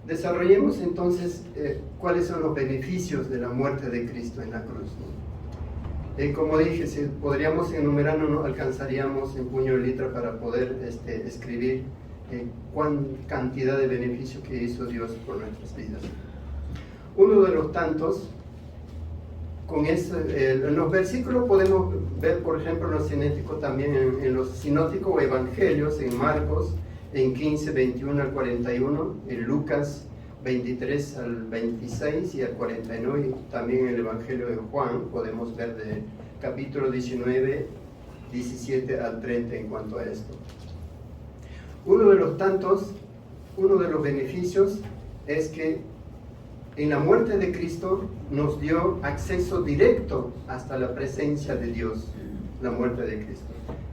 Desarrollemos entonces cuáles son los beneficios de la muerte de Cristo en la cruz, ¿no? Como dije, si podríamos enumerar, no alcanzaríamos en puño de letra para poder escribir cuán cantidad de beneficio que hizo Dios por nuestras vidas. Uno de los tantos, en los versículos podemos ver, por ejemplo, los sinópticos también, en los sinópticos o evangelios, en Marcos, en 15, 21 al 41, en Lucas 23 al 26 y al 49, y también en el Evangelio de Juan podemos ver de capítulo 19, 17 al 30 en cuanto a esto. Uno de los beneficios es que en la muerte de Cristo nos dio acceso directo hasta la presencia de Dios, la muerte de Cristo.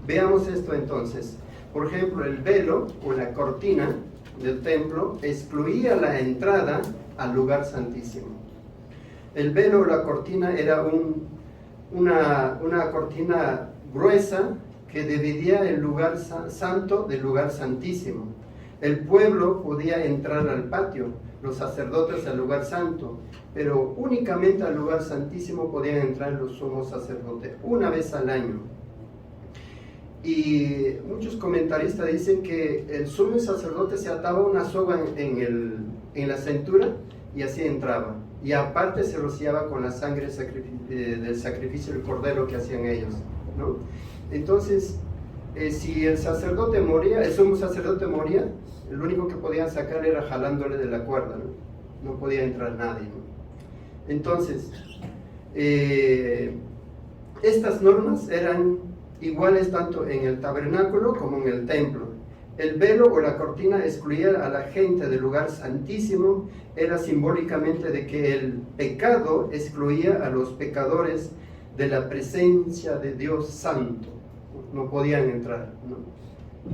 Veamos esto entonces. Por ejemplo, el velo o la cortina del templo excluía la entrada al lugar santísimo. El velo o la cortina era una cortina gruesa que dividía el lugar santo del lugar santísimo. El pueblo podía entrar al patio, los sacerdotes al lugar santo, pero únicamente al lugar santísimo podían entrar los sumos sacerdotes una vez al año. Y muchos comentaristas dicen que el sumo sacerdote se ataba una soga en la cintura y así entraba. Y aparte se rociaba con la sangre del sacrificio del cordero que hacían ellos, ¿no? Entonces, si el sacerdote moría, el sumo sacerdote moría, lo único que podían sacar era jalándole de la cuerda, no podía entrar nadie, ¿no? Entonces, estas normas eran iguales tanto en el tabernáculo como en el templo. El velo o la cortina excluía a la gente del lugar santísimo, era simbólicamente de que el pecado excluía a los pecadores de la presencia de Dios santo. No podían entrar, ¿no?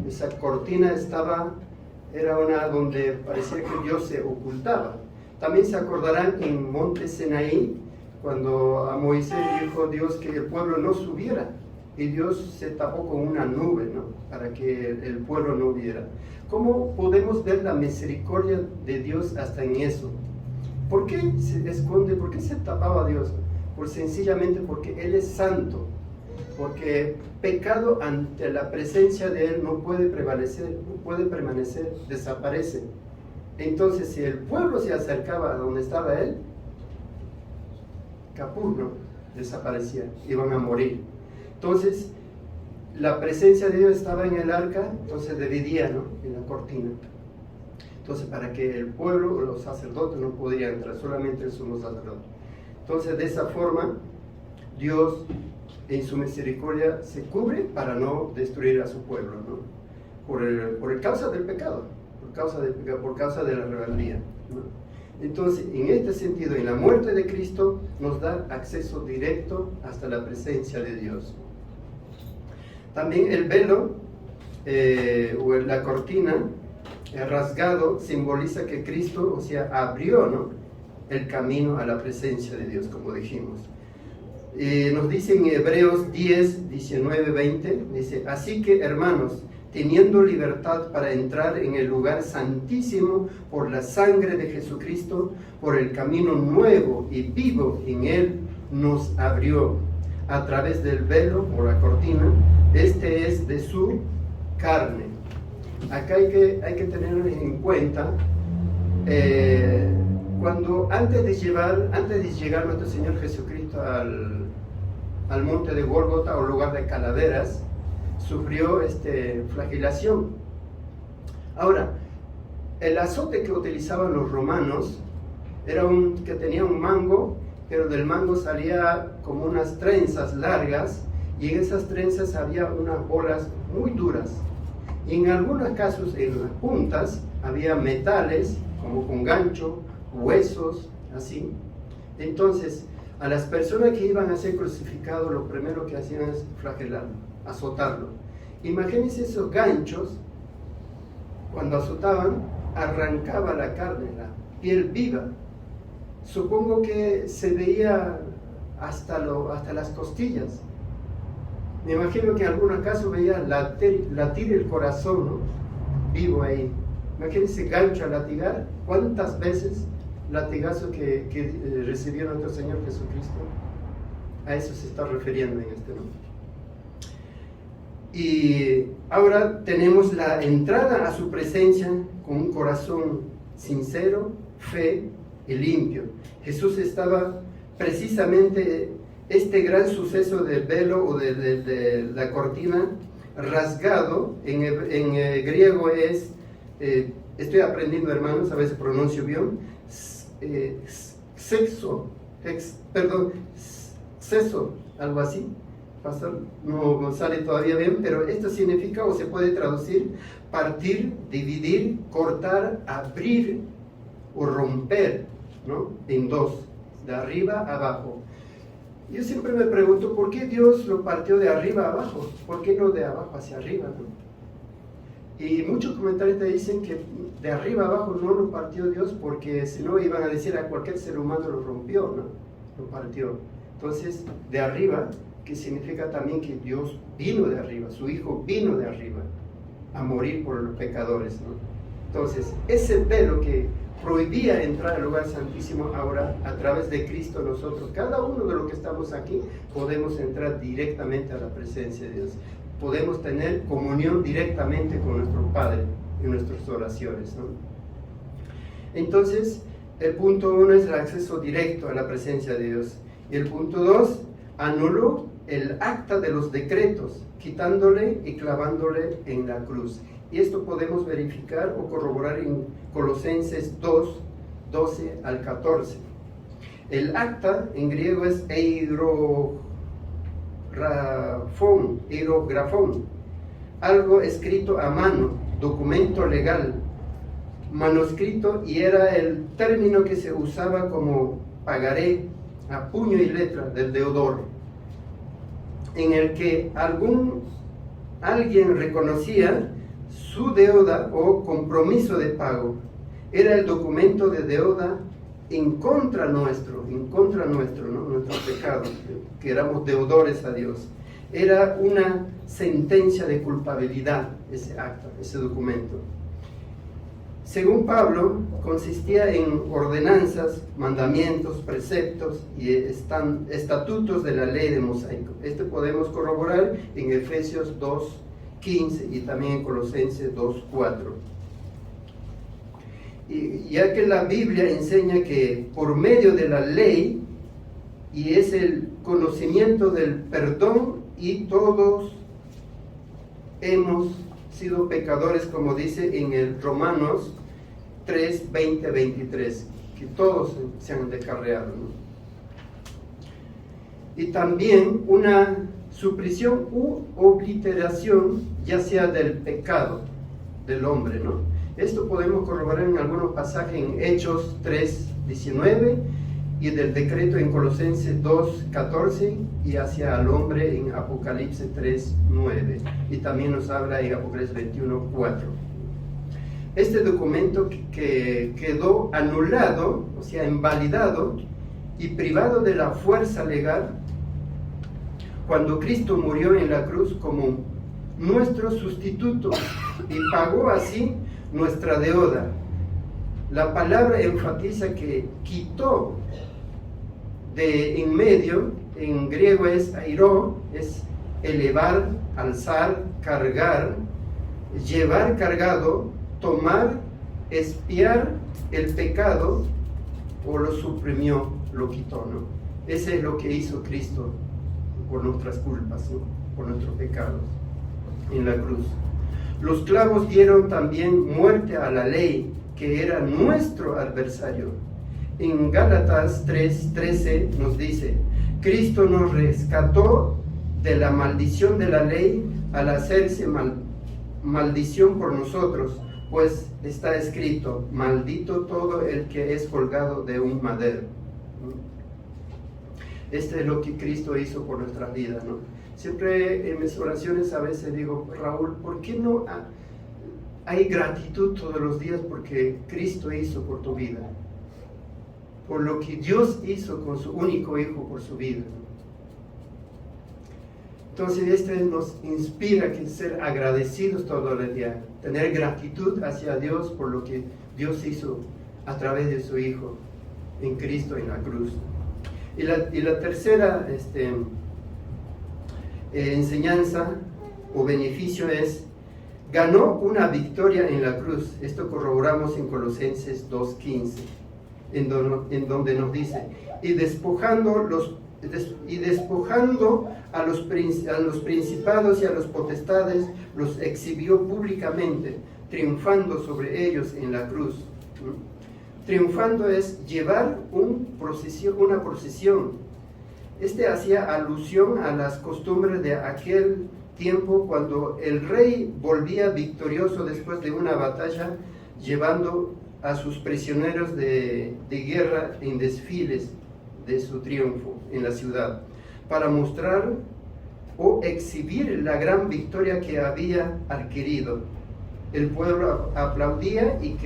Esa cortina era una donde parecía que Dios se ocultaba. También se acordarán en Monte Sinaí, cuando a Moisés dijo Dios que el pueblo no subiera, y Dios se tapó con una nube, ¿no? Para que el pueblo no viera. ¿Cómo podemos ver la misericordia de Dios hasta en eso? ¿Por qué se esconde? ¿Por qué se tapaba Dios? Sencillamente porque Él es santo, porque pecado ante la presencia de Él no puede prevalecer, no puede permanecer, desaparece. Entonces, si el pueblo se acercaba a donde estaba Él, capur, ¿no? Desaparecía, iban a morir. Entonces, la presencia de Dios estaba en el arca, entonces dividía, ¿no? En la cortina. Entonces, para que el pueblo o los sacerdotes no podían entrar, solamente el sumo sacerdote. Entonces, de esa forma, Dios en su misericordia se cubre para no destruir a su pueblo, ¿no? Por causa del pecado, por causa de la rebeldía, ¿no? Entonces, en este sentido, en la muerte de Cristo nos da acceso directo hasta la presencia de Dios. También el velo o la cortina rasgado simboliza que Cristo, o sea, abrió, ¿no? El camino a la presencia de Dios, como dijimos. Nos dice en Hebreos 10, 19, 20, dice: así que, hermanos, teniendo libertad para entrar en el lugar santísimo por la sangre de Jesucristo, por el camino nuevo y vivo en Él nos abrió a través del velo o la cortina. Este es de su carne. Acá hay que tener en cuenta cuando antes de llegar nuestro Señor Jesucristo al monte de Gólgota o lugar de calaveras, sufrió flagelación. Ahora, el azote que utilizaban los romanos era que tenía un mango, pero del mango salía como unas trenzas largas, y en esas trenzas había unas bolas muy duras, y en algunos casos en las puntas había metales como con gancho, huesos, así. Entonces, a las personas que iban a ser crucificados, lo primero que hacían es flagelarlo, azotarlo. Imagínense esos ganchos, cuando azotaban, arrancaba la carne, la piel viva. Supongo que se veía hasta las costillas. Me imagino que en algunos casos veía latir el corazón, ¿no? Vivo ahí. Imagínense gancho a latigar. ¿Cuántas veces latigazo que recibió nuestro Señor Jesucristo? A eso se está refiriendo en este momento. Y ahora tenemos la entrada a su presencia con un corazón sincero, fe y limpio. Jesús estaba precisamente este gran suceso del velo o de la cortina rasgado. En griego es, estoy aprendiendo, hermanos, a veces pronuncio bien, sexo, algo así. Pastor, no sale todavía bien, pero esto significa, o se puede traducir, partir, dividir, cortar, abrir o romper, ¿no? En dos, de arriba a abajo. Yo siempre me pregunto, ¿por qué Dios lo partió de arriba a abajo? ¿Por qué no de abajo hacia arriba, no? Y muchos comentarios te dicen que de arriba a abajo no lo partió Dios porque si no iban a decir a cualquier ser humano lo rompió, ¿no? Lo partió. Entonces, de arriba, que significa también que Dios vino de arriba, su Hijo vino de arriba a morir por los pecadores, ¿no? Entonces, ese velo que prohibía entrar al lugar santísimo, ahora a través de Cristo nosotros, cada uno de los que estamos aquí, podemos entrar directamente a la presencia de Dios. Podemos tener comunión directamente con nuestro Padre en nuestras oraciones, ¿no? Entonces, el punto 1 es el acceso directo a la presencia de Dios. Y el punto 2, anuló el acta de los decretos, quitándole y clavándole en la cruz. Y esto podemos verificar o corroborar en Colosenses 2, 12 al 14. El acta en griego es eirografón, algo escrito a mano, documento legal, manuscrito, y era el término que se usaba como pagaré a puño y letra del deudor, en el que alguien reconocía su deuda o compromiso de pago. Era el documento de deuda en contra nuestro, ¿no? Nuestro pecado, que éramos deudores a Dios. Era una sentencia de culpabilidad, ese acta, ese documento. Según Pablo, consistía en ordenanzas, mandamientos, preceptos y estatutos de la ley de Mosaico. Esto podemos corroborar en Efesios 2:15 y también en Colosenses 2:4. Y ya que la Biblia enseña que por medio de la ley, y es el conocimiento del perdón, y todos hemos sido pecadores, como dice en el Romanos 3, 20, 23, que todos se han descarriado, ¿no? Y también una supresión u obliteración, ya sea del pecado del hombre, ¿no? Esto podemos corroborar en algunos pasajes en Hechos 3, 19 y del decreto en Colosenses 2, 14 y hacia el hombre en Apocalipsis 3, 9. Y también nos habla en Apocalipsis 21, 4. Este documento que quedó anulado, o sea, invalidado y privado de la fuerza legal cuando Cristo murió en la cruz como nuestro sustituto y pagó así nuestra deuda. La palabra enfatiza que quitó de en medio, en griego es airo, es elevar, alzar, cargar, llevar cargado, tomar, expiar el pecado, o lo suprimió, lo quitó, ¿no? Ese es lo que hizo Cristo por nuestras culpas, ¿no? Por nuestros pecados en la cruz. Los clavos dieron también muerte a la ley, que era nuestro adversario. En Gálatas 3:13 nos dice: Cristo nos rescató de la maldición de la ley al hacerse maldición por nosotros, pues está escrito: maldito todo el que es colgado de un madero. Este es lo que Cristo hizo por nuestras vidas, ¿no? Siempre en mis oraciones a veces digo: Raúl, ¿por qué no hay gratitud todos los días porque Cristo hizo por tu vida? Por lo que Dios hizo con su único Hijo por su vida. Entonces este nos inspira a ser agradecidos todo el día, tener gratitud hacia Dios por lo que Dios hizo a través de su Hijo en Cristo en la cruz. Y la tercera enseñanza o beneficio es: ganó una victoria en la cruz. Esto corroboramos en Colosenses 2:15, en donde nos dice: y despojando a los principados y a los potestades, los exhibió públicamente, triunfando sobre ellos en la cruz. Triunfando es llevar una procesión. Hacía alusión a las costumbres de aquel tiempo, cuando el rey volvía victorioso después de una batalla, llevando a sus prisioneros de guerra en desfiles de su triunfo en la ciudad, para mostrar o exhibir la gran victoria que había adquirido. El pueblo aplaudía y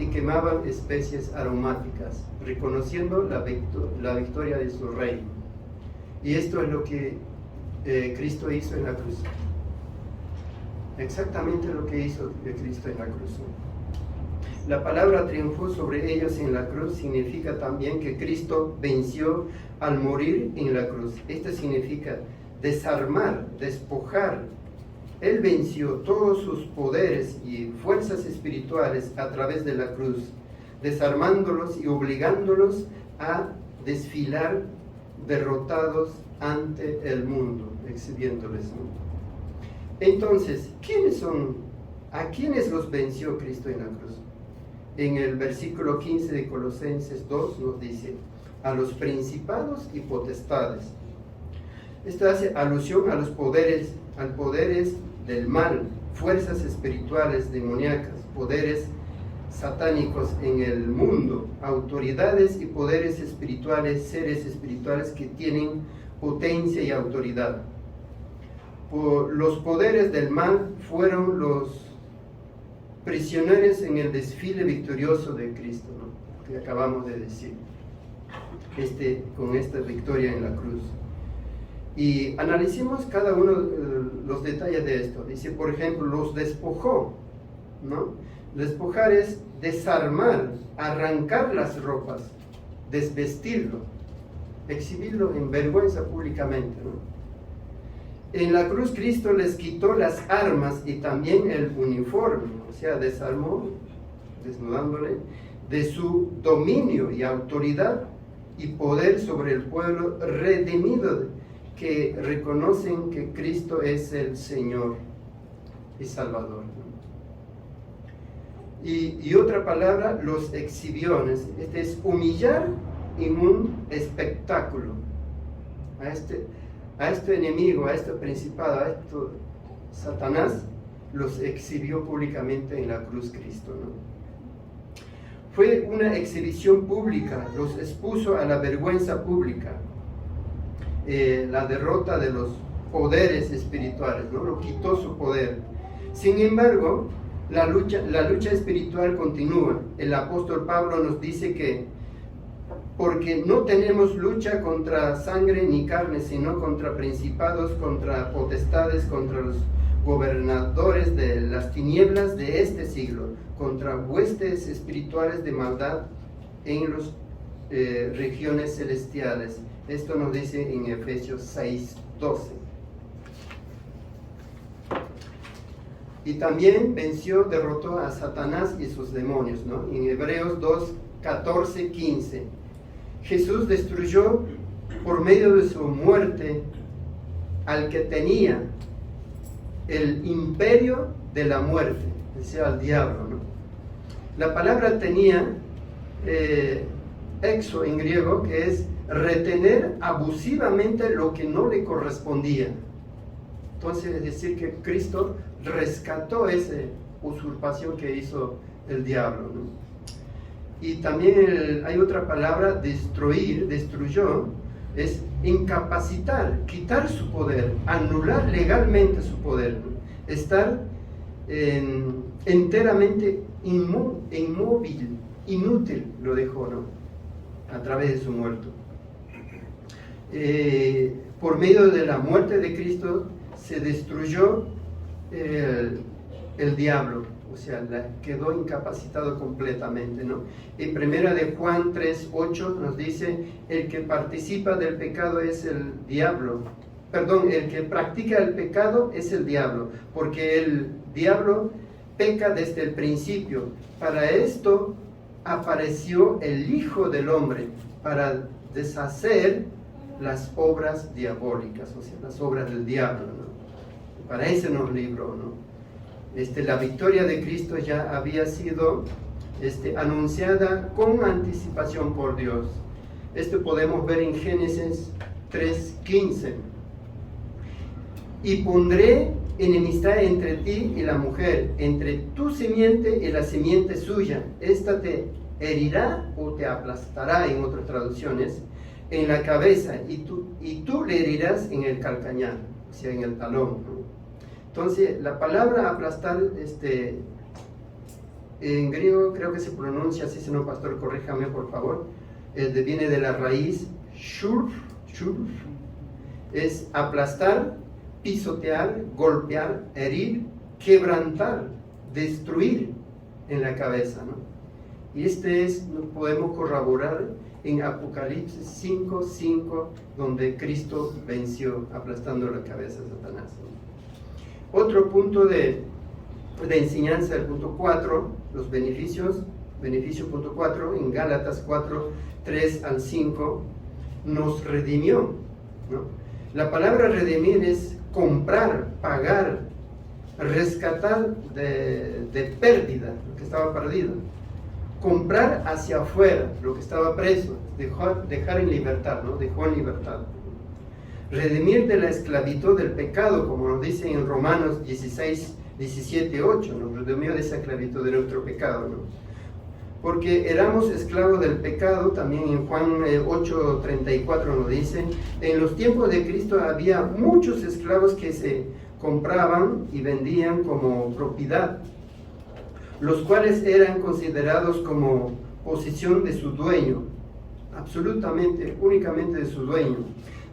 quemaban especies aromáticas, reconociendo la victoria de su rey. Y esto es lo que Cristo hizo en la cruz. Exactamente lo que hizo Cristo en la cruz. La palabra triunfó sobre ellos en la cruz significa también que Cristo venció al morir en la cruz. Esto significa desarmar, despojar. Él venció todos sus poderes y fuerzas espirituales a través de la cruz, desarmándolos y obligándolos a desfilar derrotados ante el mundo, exhibiéndoles. Entonces, ¿a quiénes los venció Cristo en la cruz? En el versículo 15 de Colosenses 2 nos dice: a los principados y potestades. Esto hace alusión a los poderes del mal, fuerzas espirituales demoníacas, poderes satánicos en el mundo, autoridades y poderes espirituales, seres espirituales que tienen potencia y autoridad. Los poderes del mal fueron los prisioneros en el desfile victorioso de Cristo, ¿no? Que acabamos de decir, con esta victoria en la cruz. Y analicemos cada uno de los detalles de esto. Dice, por ejemplo, los despojó, ¿no? Despojar es desarmar, arrancar las ropas, desvestirlo, exhibirlo en vergüenza públicamente, ¿no? En la cruz Cristo les quitó las armas y también el uniforme, o sea, desarmó, desnudándole, de su dominio y autoridad y poder sobre el pueblo redimido, que reconocen que Cristo es el Señor y Salvador. Y otra palabra, los exhibió. Este es humillar en un espectáculo a este enemigo, a este principado, a Satanás, los exhibió públicamente en la cruz Cristo, ¿no? Fue una exhibición pública, los expuso a la vergüenza pública, la derrota de los poderes espirituales, ¿no? Lo quitó su poder. Sin embargo, la lucha espiritual continúa. El apóstol Pablo nos dice que porque no tenemos lucha contra sangre ni carne, sino contra principados, contra potestades, contra los gobernadores de las tinieblas de este siglo, contra huestes espirituales de maldad en las regiones celestiales. Esto nos dice en Efesios 6:12. Y también derrotó a Satanás y sus demonios, ¿no? En Hebreos 2:14-15. Jesús destruyó por medio de su muerte al que tenía el imperio de la muerte, o sea, al diablo, ¿no? La palabra tenía, exo en griego, que es retener abusivamente lo que no le correspondía. Entonces, es decir, que Cristo rescató esa usurpación que hizo el diablo, ¿no? Y también hay otra palabra, destruyó, es incapacitar, quitar su poder, anular legalmente su poder, ¿no? Estar enteramente inmóvil, inútil, lo dejó, ¿no? A través de su muerte. Por medio de la muerte de Cristo, se destruyó el diablo, o sea, quedó incapacitado completamente, ¿no? En primera de Juan 3:8 nos dice, el que participa del pecado es el diablo, perdón, el que practica el pecado es el diablo, porque el diablo peca desde el principio. Para esto apareció el Hijo del Hombre, para deshacer las obras diabólicas, o sea, las obras del diablo, ¿no? Para eso nos libró, ¿no? La victoria de Cristo ya había sido anunciada con anticipación por Dios. Esto podemos ver en Génesis 3:15. Y pondré enemistad entre ti y la mujer, entre tu simiente y la simiente suya. Esta te herirá o te aplastará, en otras traducciones, en la cabeza, y tú le herirás en el calcañar, o sea, en el talón, ¿no? Entonces, la palabra aplastar, en griego creo que se pronuncia así, señor pastor, corríjame por favor, viene de la raíz shurf, es aplastar, pisotear, golpear, herir, quebrantar, destruir en la cabeza, ¿no? Y lo podemos corroborar en Apocalipsis 5:5, donde Cristo venció aplastando la cabeza de Satanás, ¿no? Otro punto de enseñanza, el punto 4, los beneficio punto 4, en Gálatas 4:3-5, nos redimió, ¿no? La palabra redimir es comprar, pagar, rescatar de pérdida, lo que estaba perdido. Comprar hacia afuera, lo que estaba preso, dejar en libertad, ¿no? Dejó en libertad. Redimir de la esclavitud del pecado, como nos dice en Romanos 16:17-8, nos redimió de esa esclavitud de nuestro pecado, ¿no? Porque éramos esclavos del pecado, también en Juan 8:34 nos dice, en los tiempos de Cristo había muchos esclavos que se compraban y vendían como propiedad, los cuales eran considerados como posesión de su dueño, absolutamente, únicamente de su dueño.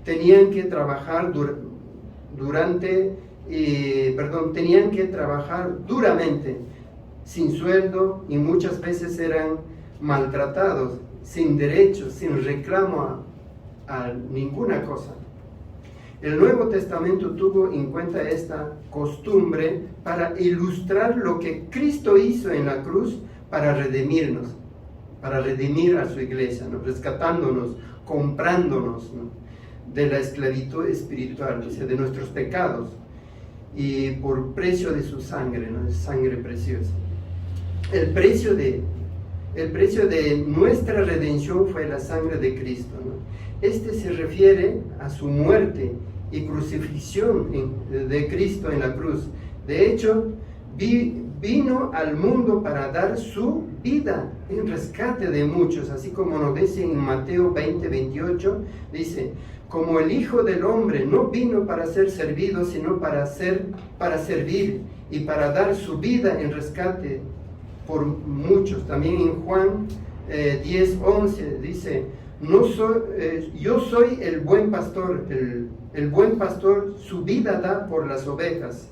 Tenían que trabajar tenían que trabajar duramente, sin sueldo, y muchas veces eran maltratados, sin derechos, sin reclamo a ninguna cosa. El Nuevo Testamento tuvo en cuenta esta costumbre para ilustrar lo que Cristo hizo en la cruz para redimirnos, para redimir a su iglesia, ¿no? Rescatándonos, comprándonos, ¿no? De la esclavitud espiritual, o sea, de nuestros pecados, y por precio de su sangre, ¿no? Sangre preciosa. El precio de nuestra redención fue la sangre de Cristo, ¿no? Se refiere a su muerte y crucifixión de Cristo en la cruz. De hecho, vino al mundo para dar su vida en rescate de muchos, así como nos dice en Mateo 20:28, dice, como el Hijo del Hombre no vino para ser servido, sino para servir y para dar su vida en rescate por muchos. También en Juan 10:11 dice, yo soy el buen pastor, el buen pastor su vida da por las ovejas,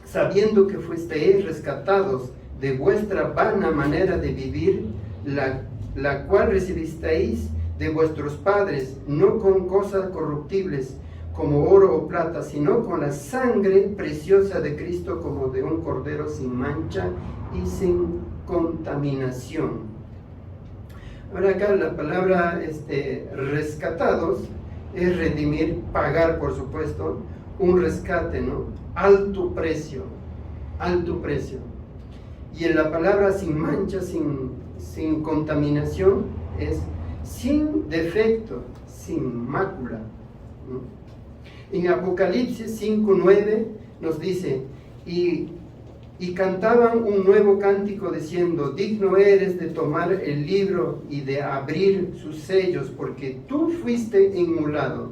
sabiendo que fuisteis rescatados de vuestra vana manera de vivir, la cual recibisteis de vuestros padres, no con cosas corruptibles como oro o plata, sino con la sangre preciosa de Cristo, como de un cordero sin mancha y sin contaminación. Ahora acá la palabra rescatados es redimir, pagar, por supuesto, un rescate, ¿no? Alto precio. Y en la palabra sin mancha, sin contaminación, es sin defecto, sin mácula, ¿no? En Apocalipsis 5:9 nos dice, y cantaban un nuevo cántico diciendo, digno eres de tomar el libro y de abrir sus sellos, porque tú fuiste inmolado,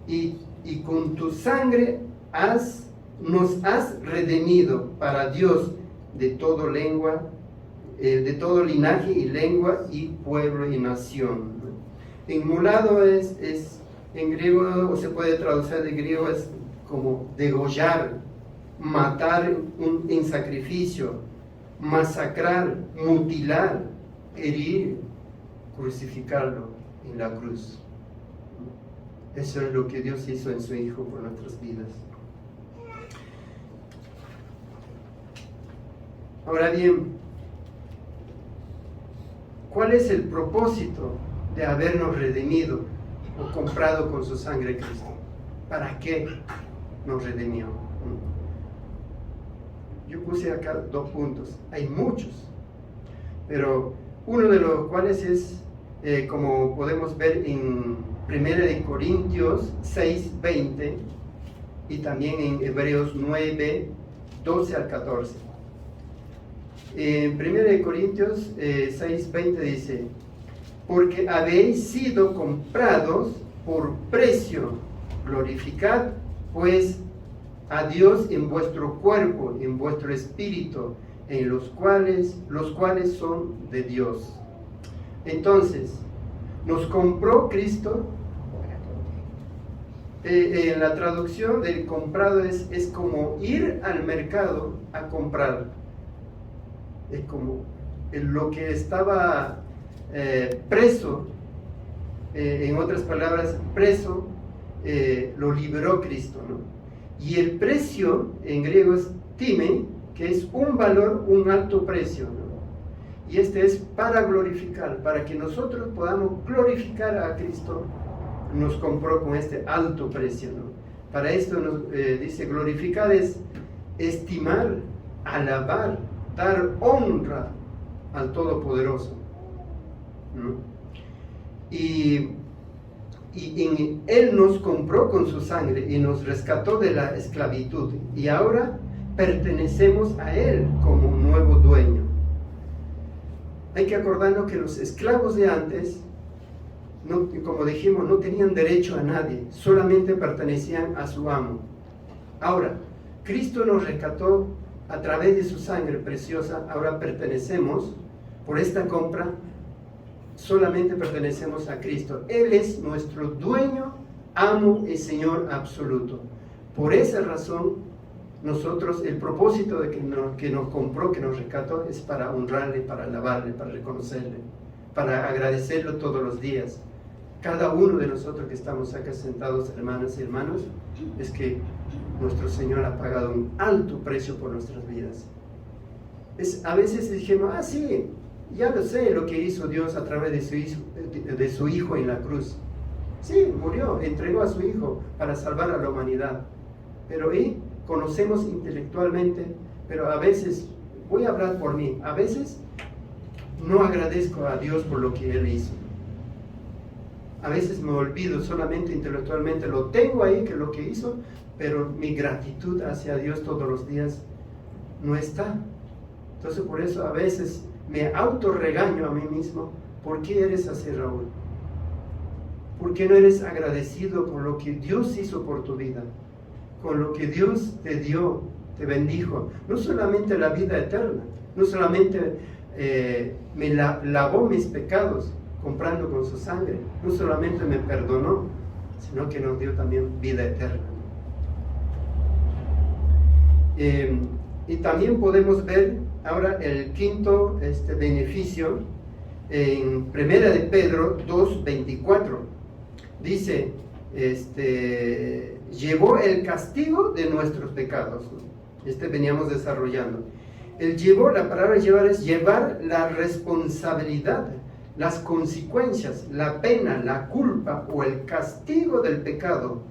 y con tu sangre nos has redimido para Dios de todo linaje y lengua y pueblo y nación. Inmolado es en griego, o se puede traducir de griego, es como degollar, matar en sacrificio, masacrar, mutilar, herir, crucificarlo en la cruz. Eso es lo que Dios hizo en su Hijo por nuestras vidas. Ahora bien, ¿cuál es el propósito de habernos redimido o comprado con su sangre Cristo? ¿Para qué nos redimió? Yo puse acá 2 puntos, hay muchos, pero uno de los cuales es, como podemos ver en 1 Corintios 6:20 y también en Hebreos 9:12 al 14. En 1 Corintios 6:20 dice: porque habéis sido comprados por precio, glorificad pues a Dios en vuestro cuerpo, en vuestro espíritu, en los cuales son de Dios. Entonces, nos compró Cristo. En la traducción del comprado es como ir al mercado a comprar. Es como lo que estaba preso, en otras palabras, preso, lo liberó Cristo, ¿no? Y el precio en griego es time, que es un valor, un alto precio, ¿no? Y este es para glorificar, para que nosotros podamos glorificar a Cristo, nos compró con este alto precio, ¿no? Para esto nos dice, glorificar es estimar, alabar, dar honra al Todopoderoso, ¿no? Y Él nos compró con su sangre y nos rescató de la esclavitud, y ahora pertenecemos a Él como un nuevo dueño. Hay que acordarnos que los esclavos de antes, no, como dijimos, no tenían derecho a nadie, solamente pertenecían a su amo. Ahora, Cristo nos rescató a través de su sangre preciosa, ahora pertenecemos, por esta compra, solamente pertenecemos a Cristo. Él es nuestro dueño, amo y Señor absoluto. Por esa razón, nosotros, el propósito de que nos compró, que nos rescató, es para honrarle, para alabarle, para reconocerle, para agradecerlo todos los días. Cada uno de nosotros que estamos acá sentados, hermanas y hermanos, es que nuestro Señor ha pagado un alto precio por nuestras vidas. A veces dijimos, sí, ya lo sé lo que hizo Dios a través de su Hijo en la cruz. Sí, murió, entregó a su Hijo para salvar a la humanidad. Pero conocemos intelectualmente, pero a veces, voy a hablar por mí, a veces no agradezco a Dios por lo que Él hizo. A veces me olvido solamente intelectualmente, lo tengo ahí, que lo que hizo, pero mi gratitud hacia Dios todos los días no está. Entonces por eso a veces me autorregaño a mí mismo. ¿Por qué eres así, Raúl? ¿Por qué no eres agradecido con lo que Dios hizo por tu vida? Con lo que Dios te dio, te bendijo. No solamente la vida eterna, no solamente me lavó mis pecados comprando con su sangre, no solamente me perdonó, sino que nos dio también vida eterna. Y también podemos ver ahora el quinto beneficio en 1 de Pedro 2:24. Dice, llevó el castigo de nuestros pecados. Veníamos desarrollando. La palabra llevar es llevar la responsabilidad, las consecuencias, la pena, la culpa o el castigo del pecado.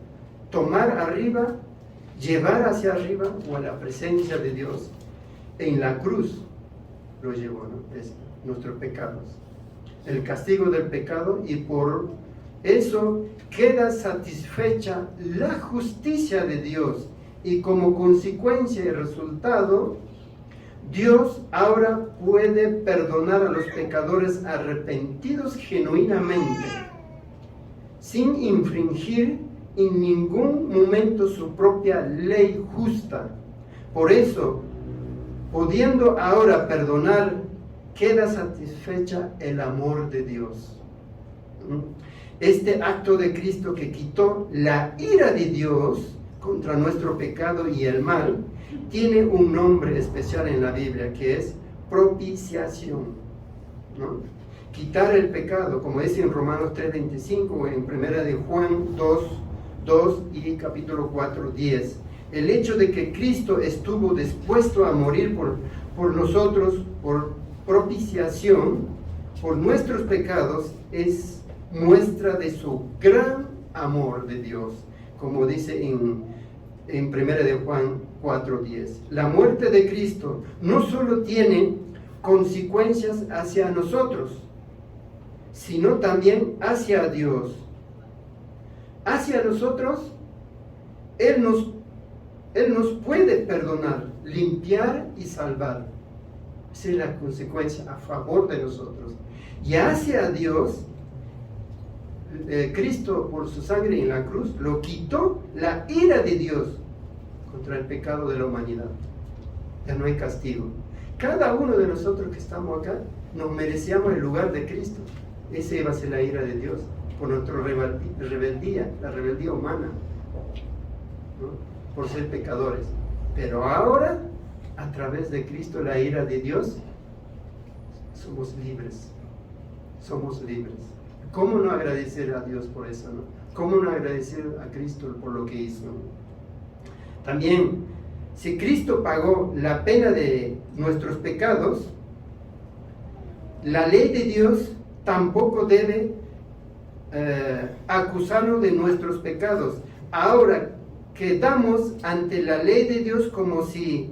Tomar arriba, llevar hacia arriba o a la presencia de Dios. En la cruz lo llevó, ¿no? Es nuestros pecados. El castigo del pecado, y por eso queda satisfecha la justicia de Dios, y como consecuencia y resultado, Dios ahora puede perdonar a los pecadores arrepentidos genuinamente, sin infringir en ningún momento su propia ley justa. Por eso, pudiendo ahora perdonar, queda satisfecha el amor de Dios. Este acto de Cristo que quitó la ira de Dios contra nuestro pecado y el mal, tiene un nombre especial en la Biblia, que es propiciación, ¿no? Quitar el pecado, como dice en Romanos 3:25, o en 1 de Juan 2 y capítulo 4:10. El hecho de que Cristo estuvo dispuesto a morir por nosotros, por propiciación, por nuestros pecados, es muestra de su gran amor de Dios, como dice en 1 de Juan 4:10. La muerte de Cristo no solo tiene consecuencias hacia nosotros, sino también hacia Dios. Hacia nosotros, Él nos puede perdonar, limpiar y salvar. Esa es la consecuencia a favor de nosotros. Y hacia Dios, Cristo por su sangre en la cruz lo quitó la ira de Dios contra el pecado de la humanidad. Ya no hay castigo. Cada uno de nosotros que estamos acá nos merecíamos el lugar de Cristo. Esa iba a ser la ira de Dios por nuestra rebeldía, la rebeldía humana, ¿no? Por ser pecadores. Pero ahora, a través de Cristo, la ira de Dios, somos libres. Somos libres. ¿Cómo no agradecer a Dios por eso, no? ¿Cómo no agradecer a Cristo por lo que hizo? También, si Cristo pagó la pena de nuestros pecados, la ley de Dios tampoco debe acusarnos de nuestros pecados. Ahora quedamos ante la ley de Dios como si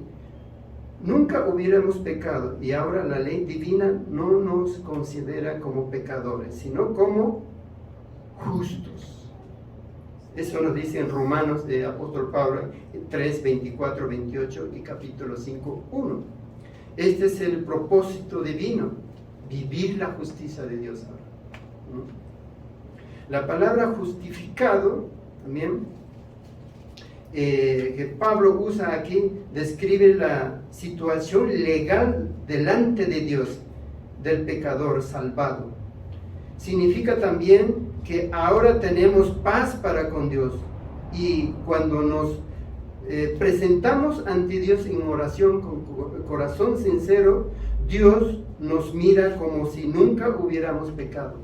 nunca hubiéramos pecado, y ahora la ley divina no nos considera como pecadores, sino como justos. Eso nos dice en Romanos de apóstol Pablo 3, 24, 28 y capítulo 5, 1. Este es el propósito divino, vivir la justicia de Dios ahora. La palabra justificado también que Pablo usa aquí describe la situación legal delante de Dios del pecador salvado. Significa también que ahora tenemos paz para con Dios, y cuando nos presentamos ante Dios en oración con corazón sincero, Dios nos mira como si nunca hubiéramos pecado.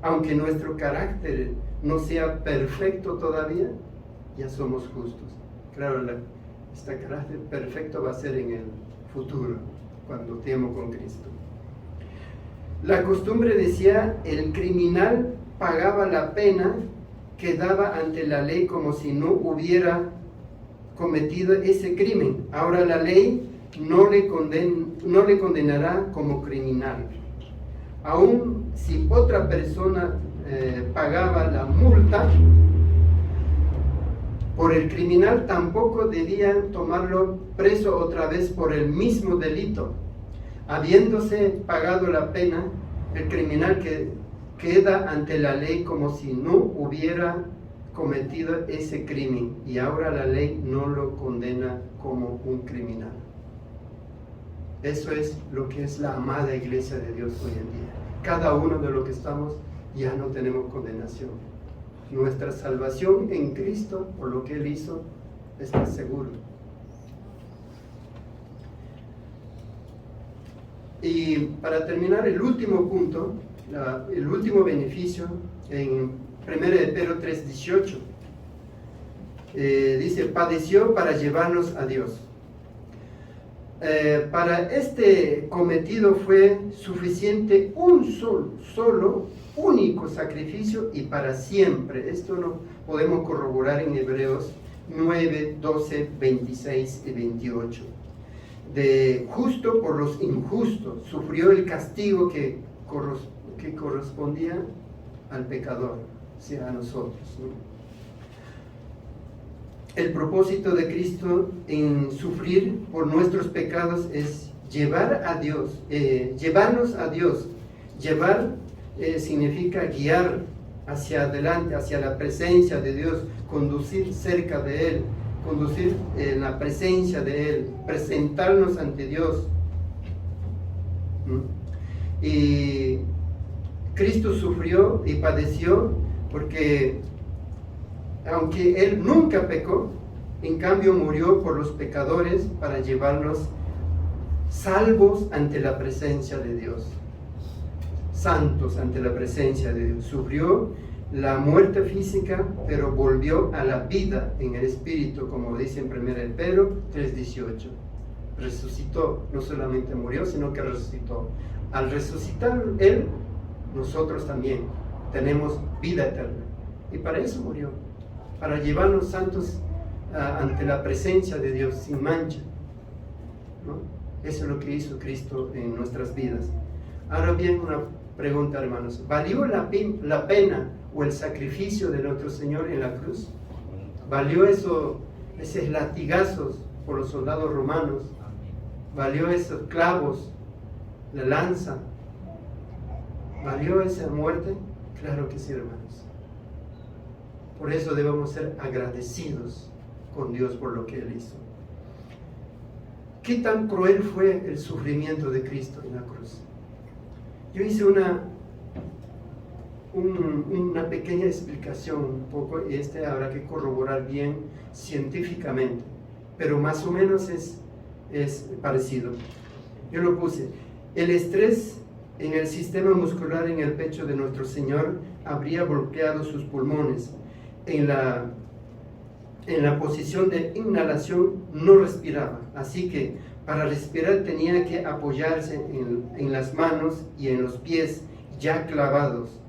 Aunque nuestro carácter no sea perfecto todavía, ya somos justos. Claro, este carácter perfecto va a ser en el futuro, cuando estemos con Cristo. La costumbre decía, el criminal pagaba la pena que daba ante la ley como si no hubiera cometido ese crimen. Ahora la ley no le condenará como criminal. Aun si otra persona pagaba la multa por el criminal, tampoco debían tomarlo preso otra vez por el mismo delito. Habiéndose pagado la pena, el criminal queda ante la ley como si no hubiera cometido ese crimen, y ahora la ley no lo condena como un criminal. Eso es lo que es la amada iglesia de Dios hoy en día. Cada uno de los que estamos ya no tenemos condenación. Nuestra salvación en Cristo, por lo que Él hizo, está seguro. Y para terminar, el último punto, el último beneficio, en 1 de Pedro 3:18, dice, padeció para llevarnos a Dios. Para este cometido fue suficiente un solo, único sacrificio, y para siempre. Esto lo podemos corroborar en Hebreos 9, 12, 26 y 28. De justo por los injustos sufrió el castigo que correspondía al pecador, o sea, a nosotros, ¿no? El propósito de Cristo en sufrir por nuestros pecados es llevarnos a Dios. Llevar significa guiar hacia adelante, hacia la presencia de Dios, conducir cerca de Él, conducir en la presencia de Él, presentarnos ante Dios. Y Cristo sufrió y padeció porque aunque Él nunca pecó, en cambio murió por los pecadores para llevarlos salvos ante la presencia de Dios, santos ante la presencia de Dios. Sufrió la muerte física, pero volvió a la vida en el Espíritu, como dice en 1 Pedro 3:18. Resucitó, no solamente murió, sino que resucitó. Al resucitar Él, nosotros también tenemos vida eterna. Y para eso murió, para llevarnos santos ante la presencia de Dios, sin mancha, ¿no? Eso es lo que hizo Cristo en nuestras vidas. Ahora bien, una pregunta, hermanos. ¿Valió la pena o el sacrificio de nuestro Señor en la cruz? ¿Valió esos latigazos por los soldados romanos? ¿Valió esos clavos, la lanza? ¿Valió esa muerte? Claro que sí, hermanos. Por eso debemos ser agradecidos con Dios por lo que Él hizo. ¿Qué tan cruel fue el sufrimiento de Cristo en la cruz? Yo hice una pequeña explicación un poco, y habrá que corroborar bien científicamente, pero más o menos es parecido. Yo lo puse: el estrés en el sistema muscular en el pecho de nuestro Señor habría bloqueado sus pulmones. En la posición de inhalación no respiraba, así que para respirar tenía que apoyarse en las manos y en los pies ya clavados.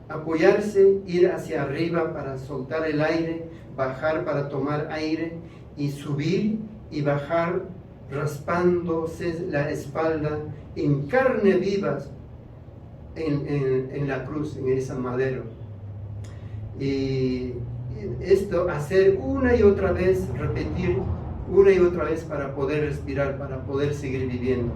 Apoyarse, ir hacia arriba para soltar el aire, bajar para tomar aire, y subir y bajar raspándose la espalda en carne viva en la cruz, en ese madero. Y esto hacer una y otra vez, repetir una y otra vez para poder respirar, para poder seguir viviendo.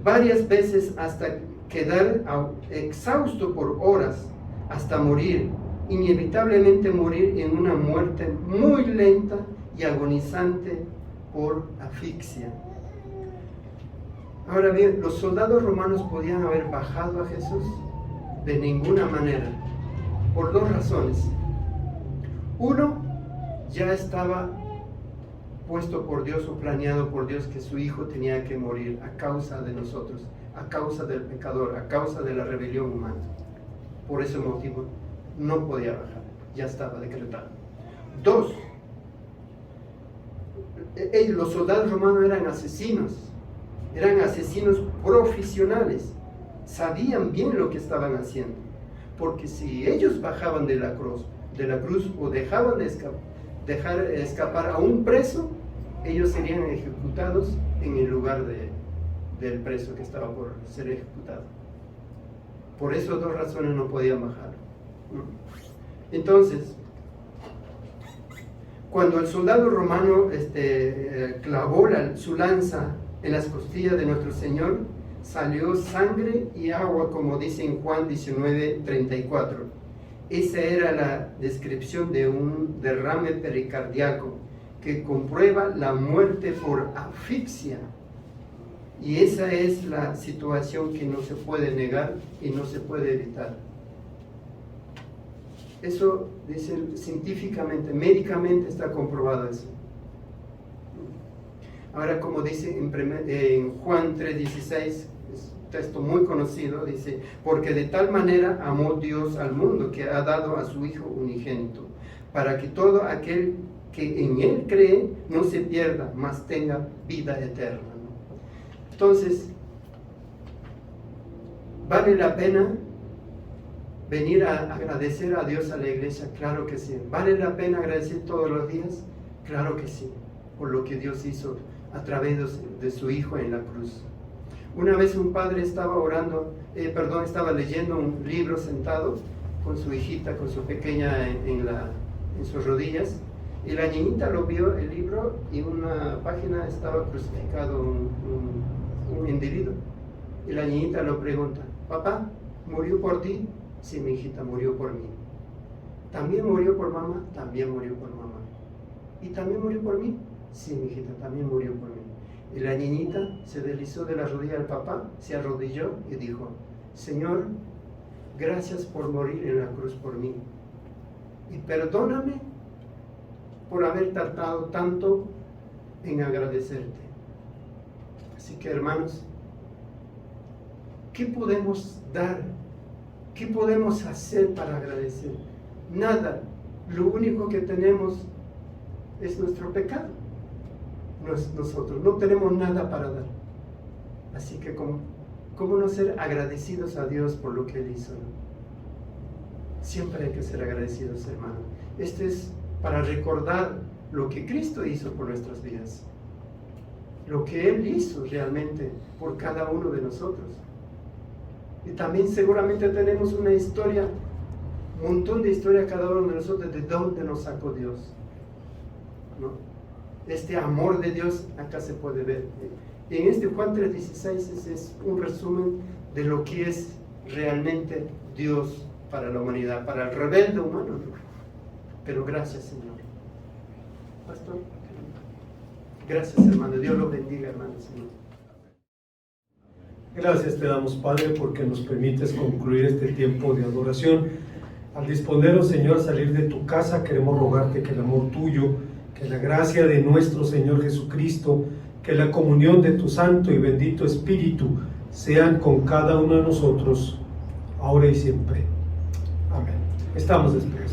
Varias veces hasta quedar exhausto por horas, hasta morir, inevitablemente morir en una muerte muy lenta y agonizante por asfixia. Ahora bien, ¿los soldados romanos podían haber bajado a Jesús? De ninguna manera, por dos razones. Uno, ya estaba puesto por Dios o planeado por Dios que su hijo tenía que morir a causa de nosotros, a causa del pecador, a causa de la rebelión humana. Por ese motivo no podía bajar, ya estaba decretado. Dos, los soldados romanos eran asesinos profesionales, sabían bien lo que estaban haciendo, porque si ellos bajaban de la cruz o dejaban de dejar escapar a un preso, ellos serían ejecutados en el lugar del preso que estaba por ser ejecutado. Por esas dos razones no podían bajar. Entonces, cuando el soldado romano clavó su lanza en las costillas de nuestro Señor, salió sangre y agua, como dice en Juan 19:34. Esa era la descripción de un derrame pericardíaco que comprueba la muerte por asfixia. Y esa es la situación que no se puede negar y no se puede evitar. Eso dice científicamente, médicamente está comprobado eso. Ahora, como dice en Juan 3:16, texto muy conocido, dice: porque de tal manera amó Dios al mundo que ha dado a su Hijo unigénito, para que todo aquel que en Él cree no se pierda, mas tenga vida eterna, ¿no? Entonces, ¿vale la pena venir a agradecer a Dios a la iglesia? Claro que sí. ¿Vale la pena agradecer todos los días? Claro que sí, por lo que Dios hizo a través de su Hijo en la cruz. Una vez un padre estaba estaba leyendo un libro sentado con su hijita, con su pequeña en sus rodillas, y la niñita lo vio el libro, y una página estaba crucificado un individuo, y la niñita lo pregunta: papá, ¿murió por ti? Sí, mi hijita, murió por mí. ¿También murió por mamá? También murió por mamá. ¿Y también murió por mí? Sí, mi hijita, también murió por mí. Y la niñita se deslizó de la rodilla del papá, se arrodilló y dijo: Señor, gracias por morir en la cruz por mí. y perdóname por haber tardado tanto en agradecerte. Así que, hermanos, ¿qué podemos dar? ¿Qué podemos hacer para agradecer? Nada. Lo único que tenemos es nuestro pecado. Nosotros no tenemos nada para dar. Así que, ¿cómo no ser agradecidos a Dios por lo que Él hizo? Siempre hay que ser agradecidos, hermano. Este es para recordar lo que Cristo hizo por nuestras vidas. Lo que Él hizo realmente por cada uno de nosotros. Y también seguramente tenemos una historia, un montón de historia cada uno de nosotros, de dónde nos sacó Dios, ¿no? Este amor de Dios acá se puede ver. En este Juan 3:16 es un resumen de lo que es realmente Dios para la humanidad, para el rebelde humano, ¿no? Pero gracias, Señor. Pastor, gracias, hermano. Dios los bendiga, hermano, Señor. Gracias te damos, Padre, porque nos permites concluir este tiempo de adoración. Al disponernos, Señor, a salir de tu casa, queremos rogarte que el amor tuyo, que la gracia de nuestro Señor Jesucristo, que la comunión de tu Santo y bendito Espíritu sean con cada uno de nosotros, ahora y siempre. Amén. Estamos despedidos.